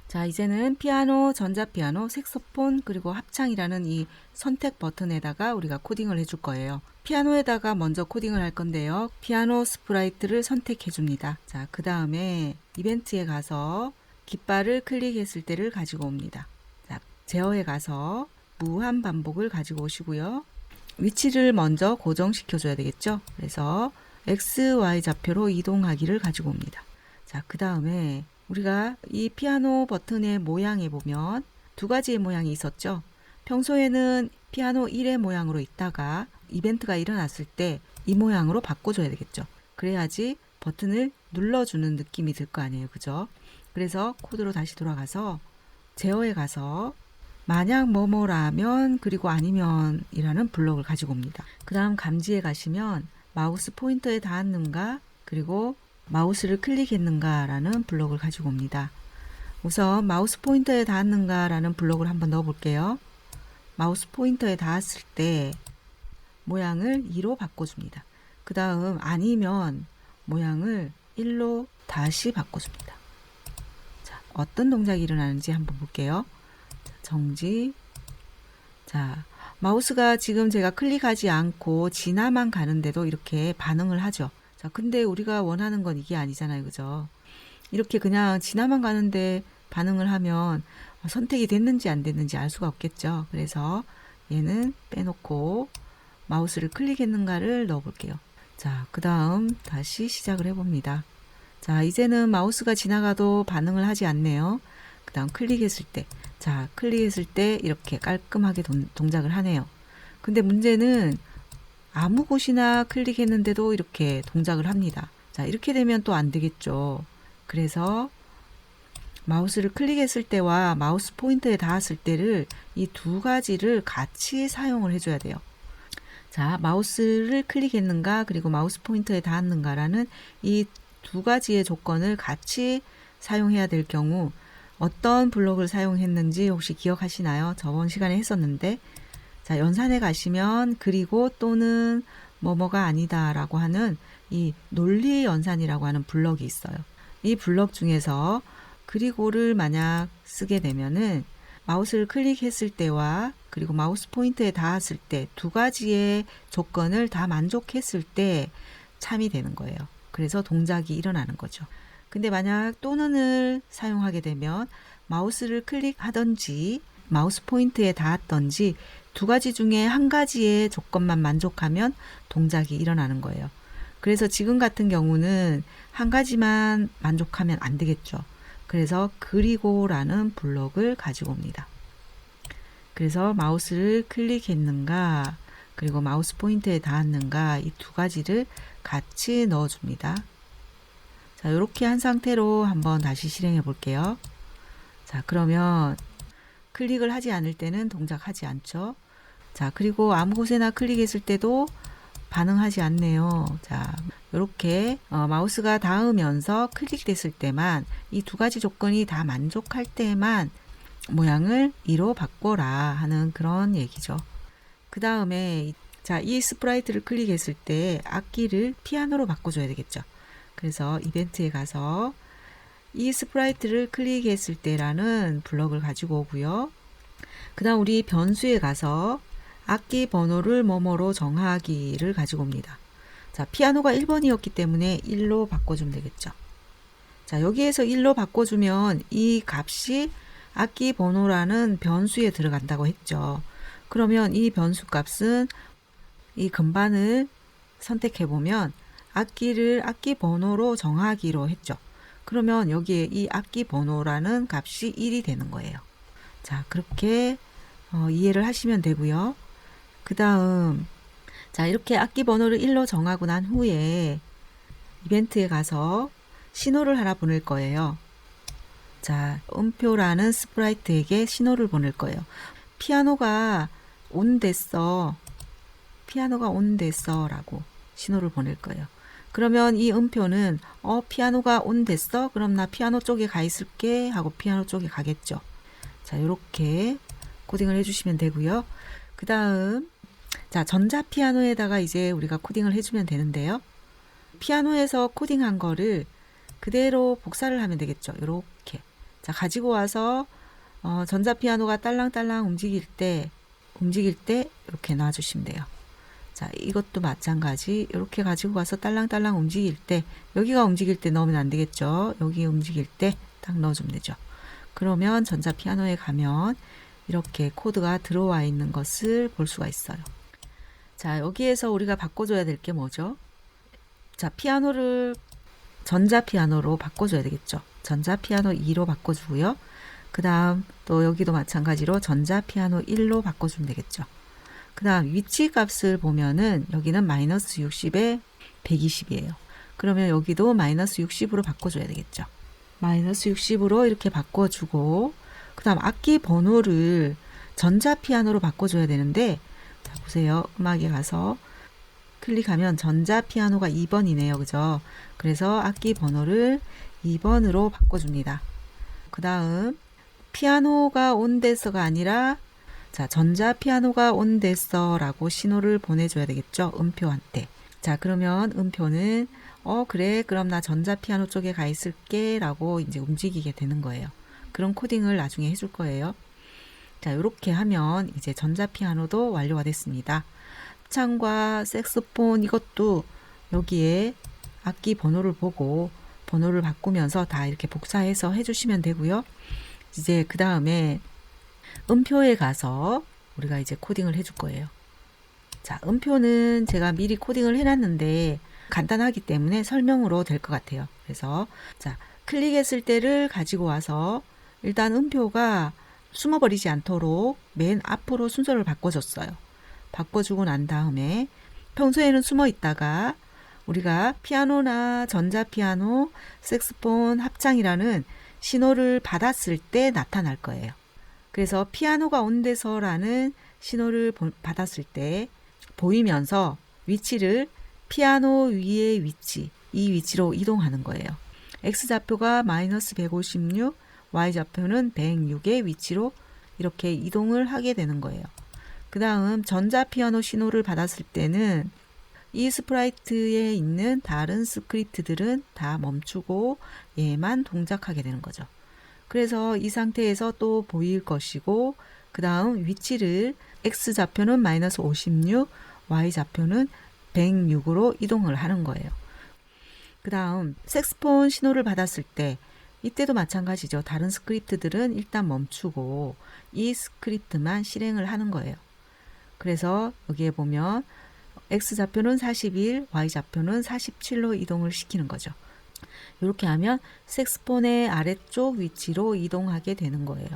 자, 이제는 피아노, 전자피아노, 색소폰, 그리고 합창이라는 이 선택 버튼에다가 우리가 코딩을 해줄 거예요. 피아노에다가 먼저 코딩을 할 건데요. 피아노 스프라이트를 선택해 줍니다. 자, 그 다음에 이벤트에 가서 깃발을 클릭했을 때를 가지고 옵니다. 자, 제어에 가서 무한 반복을 가지고 오시고요. 위치를 먼저 고정시켜 줘야 되겠죠. 그래서 X, Y 좌표로 이동하기를 가지고 옵니다. 자, 그 다음에 우리가 이 피아노 버튼의 모양에 보면 두 가지의 모양이 있었죠. 평소에는 피아노 1의 모양으로 있다가 이벤트가 일어났을 때 이 모양으로 바꿔줘야 되겠죠. 그래야지 버튼을 눌러주는 느낌이 들 거 아니에요. 그죠? 그래서 코드로 다시 돌아가서 제어에 가서 만약 뭐뭐라면 그리고 아니면 이라는 블록을 가지고 옵니다. 그 다음 감지에 가시면 마우스 포인터에 닿았는가 그리고 마우스를 클릭했는가 라는 블록을 가지고 옵니다. 우선 마우스 포인터에 닿았는가 라는 블록을 한번 넣어 볼게요. 마우스 포인터에 닿았을 때 모양을 2로 바꿔줍니다. 그 다음 아니면 모양을 1로 다시 바꿔줍니다. 자, 어떤 동작이 일어나는지 한번 볼게요. 정지. 자, 마우스가 지금 제가 클릭하지 않고 지나만 가는데도 이렇게 반응을 하죠. 자, 근데 우리가 원하는 건 이게 아니잖아요. 그죠? 이렇게 그냥 지나만 가는데 반응을 하면 선택이 됐는지 안 됐는지 알 수가 없겠죠. 그래서 얘는 빼놓고 마우스를 클릭했는가를 넣어 볼게요. 자, 그 다음 다시 시작을 해봅니다. 자, 이제는 마우스가 지나가도 반응을 하지 않네요. 그 다음 클릭했을 때, 자, 클릭했을 때 이렇게 깔끔하게 동작을 하네요. 근데 문제는 아무 곳이나 클릭했는데도 이렇게 동작을 합니다. 자, 이렇게 되면 또 안 되겠죠. 그래서 마우스를 클릭했을 때와 마우스 포인터에 닿았을 때를 이 두 가지를 같이 사용을 해줘야 돼요. 자, 마우스를 클릭했는가 그리고 마우스 포인터에 닿았는가라는 이 두 가지의 조건을 같이 사용해야 될 경우 어떤 블록을 사용했는지 혹시 기억하시나요? 저번 시간에 했었는데, 자, 연산에 가시면 그리고 또는 뭐뭐가 아니다 라고 하는 이 논리 연산이라고 하는 블록이 있어요. 이 블록 중에서 그리고를 만약 쓰게 되면은 마우스를 클릭했을 때와 그리고 마우스 포인트에 닿았을 때 두 가지의 조건을 다 만족했을 때 참이 되는 거예요. 그래서 동작이 일어나는 거죠. 근데 만약 또는을 사용하게 되면 마우스를 클릭하든지 마우스 포인트에 닿았든지 두 가지 중에 한 가지의 조건만 만족하면 동작이 일어나는 거예요. 그래서 지금 같은 경우는 한 가지만 만족하면 안 되겠죠. 그래서 그리고라는 블록을 가지고 옵니다. 그래서 마우스를 클릭했는가 그리고 마우스 포인트에 닿았는가 이 두 가지를 같이 넣어줍니다. 자, 이렇게 한 상태로 한번 다시 실행해 볼게요. 자, 그러면 클릭을 하지 않을 때는 동작하지 않죠. 자, 그리고 아무 곳에나 클릭했을 때도 반응하지 않네요. 자, 이렇게 마우스가 닿으면서 클릭됐을 때만 이 두 가지 조건이 다 만족할 때만 모양을 2로 바꿔라 하는 그런 얘기죠. 그 다음에 자, 이 스프라이트를 클릭했을 때 악기를 피아노로 바꿔줘야 되겠죠. 그래서 이벤트에 가서 이 스프라이트를 클릭했을 때라는 블럭을 가지고 오고요. 그 다음 우리 변수에 가서 악기 번호를 뭐뭐로 정하기를 가지고 옵니다. 자, 피아노가 1번이었기 때문에 1로 바꿔주면 되겠죠. 자, 여기에서 1로 바꿔주면 이 값이 악기 번호라는 변수에 들어간다고 했죠. 그러면 이 변수 값은 이 금반을 선택해 보면 악기를 악기 번호로 정하기로 했죠. 그러면 여기에 이 악기 번호라는 값이 1이 되는 거예요. 자, 그렇게 이해를 하시면 되고요. 그 다음 자, 이렇게 악기 번호를 1로 정하고 난 후에 이벤트에 가서 신호를 하나 보낼 거예요. 자, 음표라는 스프라이트에게 신호를 보낼 거예요. 피아노가 온 됐어. 피아노가 온 됐어 라고 신호를 보낼 거예요. 그러면 이 음표는 피아노가 온 됐어? 그럼 나 피아노 쪽에 가 있을게 하고 피아노 쪽에 가겠죠. 자, 이렇게 코딩을 해주시면 되고요. 그 다음 자, 전자피아노에다가 이제 우리가 코딩을 해주면 되는데요. 피아노에서 코딩한 거를 그대로 복사를 하면 되겠죠. 이렇게. 자, 가지고 와서 전자피아노가 딸랑딸랑 움직일 때 이렇게 놔주시면 돼요. 자, 이것도 마찬가지. 이렇게 가지고 가서 딸랑딸랑 움직일 때, 여기가 움직일 때 넣으면 안 되겠죠. 여기 움직일 때 딱 넣어주면 되죠. 그러면 전자피아노에 가면 이렇게 코드가 들어와 있는 것을 볼 수가 있어요. 자, 여기에서 우리가 바꿔줘야 될 게 뭐죠? 자, 피아노를 전자피아노로 바꿔줘야 되겠죠. 전자피아노 2로 바꿔주고요. 그 다음 또 여기도 마찬가지로 전자피아노 1로 바꿔주면 되겠죠. 그 다음 위치 값을 보면은 여기는 마이너스 60에 120이에요. 그러면 여기도 마이너스 60으로 바꿔줘야 되겠죠. 마이너스 60으로 이렇게 바꿔주고, 그 다음 악기 번호를 전자피아노로 바꿔줘야 되는데, 자, 보세요. 음악에 가서 클릭하면 전자피아노가 2번이네요. 그죠? 그래서 악기 번호를 2번으로 바꿔줍니다. 그 다음 피아노가 온데서가 아니라, 자, 전자피아노가 온데서 라고 신호를 보내줘야 되겠죠. 음표한테. 자, 그러면 음표는 그래, 그럼 나 전자피아노 쪽에 가 있을게 라고 이제 움직이게 되는 거예요. 그런 코딩을 나중에 해줄 거예요. 자, 이렇게 하면 이제 전자피아노도 완료가 됐습니다. 합창과 색소폰 이것도 여기에 악기 번호를 보고 번호를 바꾸면서 다 이렇게 복사해서 해주시면 되고요. 이제 그 다음에 음표에 가서 우리가 이제 코딩을 해줄 거예요. 자, 음표는 제가 미리 코딩을 해놨는데 간단하기 때문에 설명으로 될 것 같아요. 그래서 자, 클릭했을 때를 가지고 와서 일단 음표가 숨어버리지 않도록 맨 앞으로 순서를 바꿔줬어요. 바꿔주고 난 다음에 평소에는 숨어 있다가 우리가 피아노나 전자피아노, 색소폰, 합창이라는 신호를 받았을 때 나타날 거예요. 그래서 피아노가 온데서라는 신호를 받았을 때 보이면서 위치를 피아노 위의 위치, 이 위치로 이동하는 거예요. X좌표가 마이너스 156, Y좌표는 106의 위치로 이렇게 이동을 하게 되는 거예요. 그 다음 전자피아노 신호를 받았을 때는 이 스프라이트에 있는 다른 스크립트들은 다 멈추고 얘만 동작하게 되는 거죠. 그래서 이 상태에서 또 보일 것이고, 그 다음 위치를 X좌표는 마이너스 56, Y좌표는 106으로 이동을 하는 거예요. 그 다음 색소폰 신호를 받았을 때 이때도 마찬가지죠. 다른 스크립트들은 일단 멈추고 이 스크립트만 실행을 하는 거예요. 그래서 여기에 보면 X좌표는 41, Y좌표는 47로 이동을 시키는 거죠. 이렇게 하면 색소폰의 아래쪽 위치로 이동하게 되는 거예요.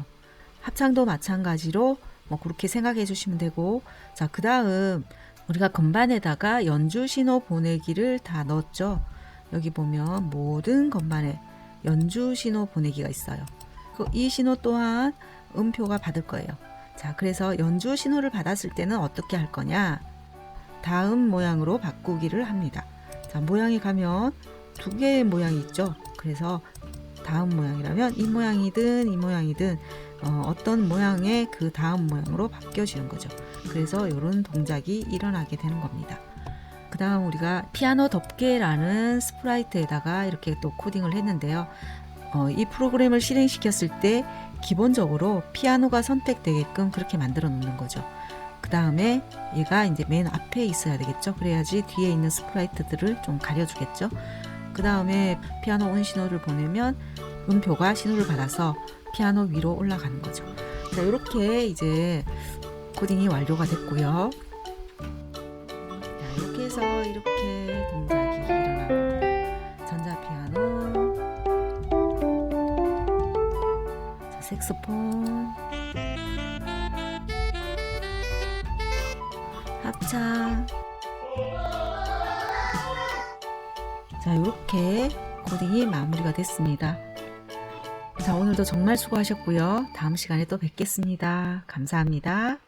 합창도 마찬가지로 그렇게 생각해 주시면 되고, 자, 그 다음 우리가 건반에다가 연주 신호 보내기를 다 넣었죠. 여기 보면 모든 건반에 연주 신호 보내기가 있어요. 이 신호 또한 음표가 받을 거예요. 자, 그래서 연주 신호를 받았을 때는 어떻게 할 거냐? 다음 모양으로 바꾸기를 합니다. 자, 모양에 가면 두 개의 모양이 있죠. 그래서 다음 모양이라면 이 모양이든 이 모양이든 어떤 모양의 그 다음 모양으로 바뀌어지는 거죠. 그래서 이런 동작이 일어나게 되는 겁니다. 그 다음 우리가 피아노 덮개라는 스프라이트에다가 이렇게 또 코딩을 했는데요. 이 프로그램을 실행시켰을 때 기본적으로 피아노가 선택되게끔 그렇게 만들어 놓는 거죠. 그 다음에 얘가 이제 맨 앞에 있어야 되겠죠. 그래야지 뒤에 있는 스프라이트들을 좀 가려주겠죠. 그 다음에 피아노 온 신호를 보내면 음표가 신호를 받아서 피아노 위로 올라가는 거죠. 자, 이렇게 이제 코딩이 완료가 됐고요. 자, 이렇게 해서 이렇게 동작이 일어나는 거예요. 전자피아노, 자, 색소폰, 합창. 자, 이렇게 코딩이 마무리가 됐습니다. 자, 오늘도 정말 수고하셨고요. 다음 시간에 또 뵙겠습니다. 감사합니다.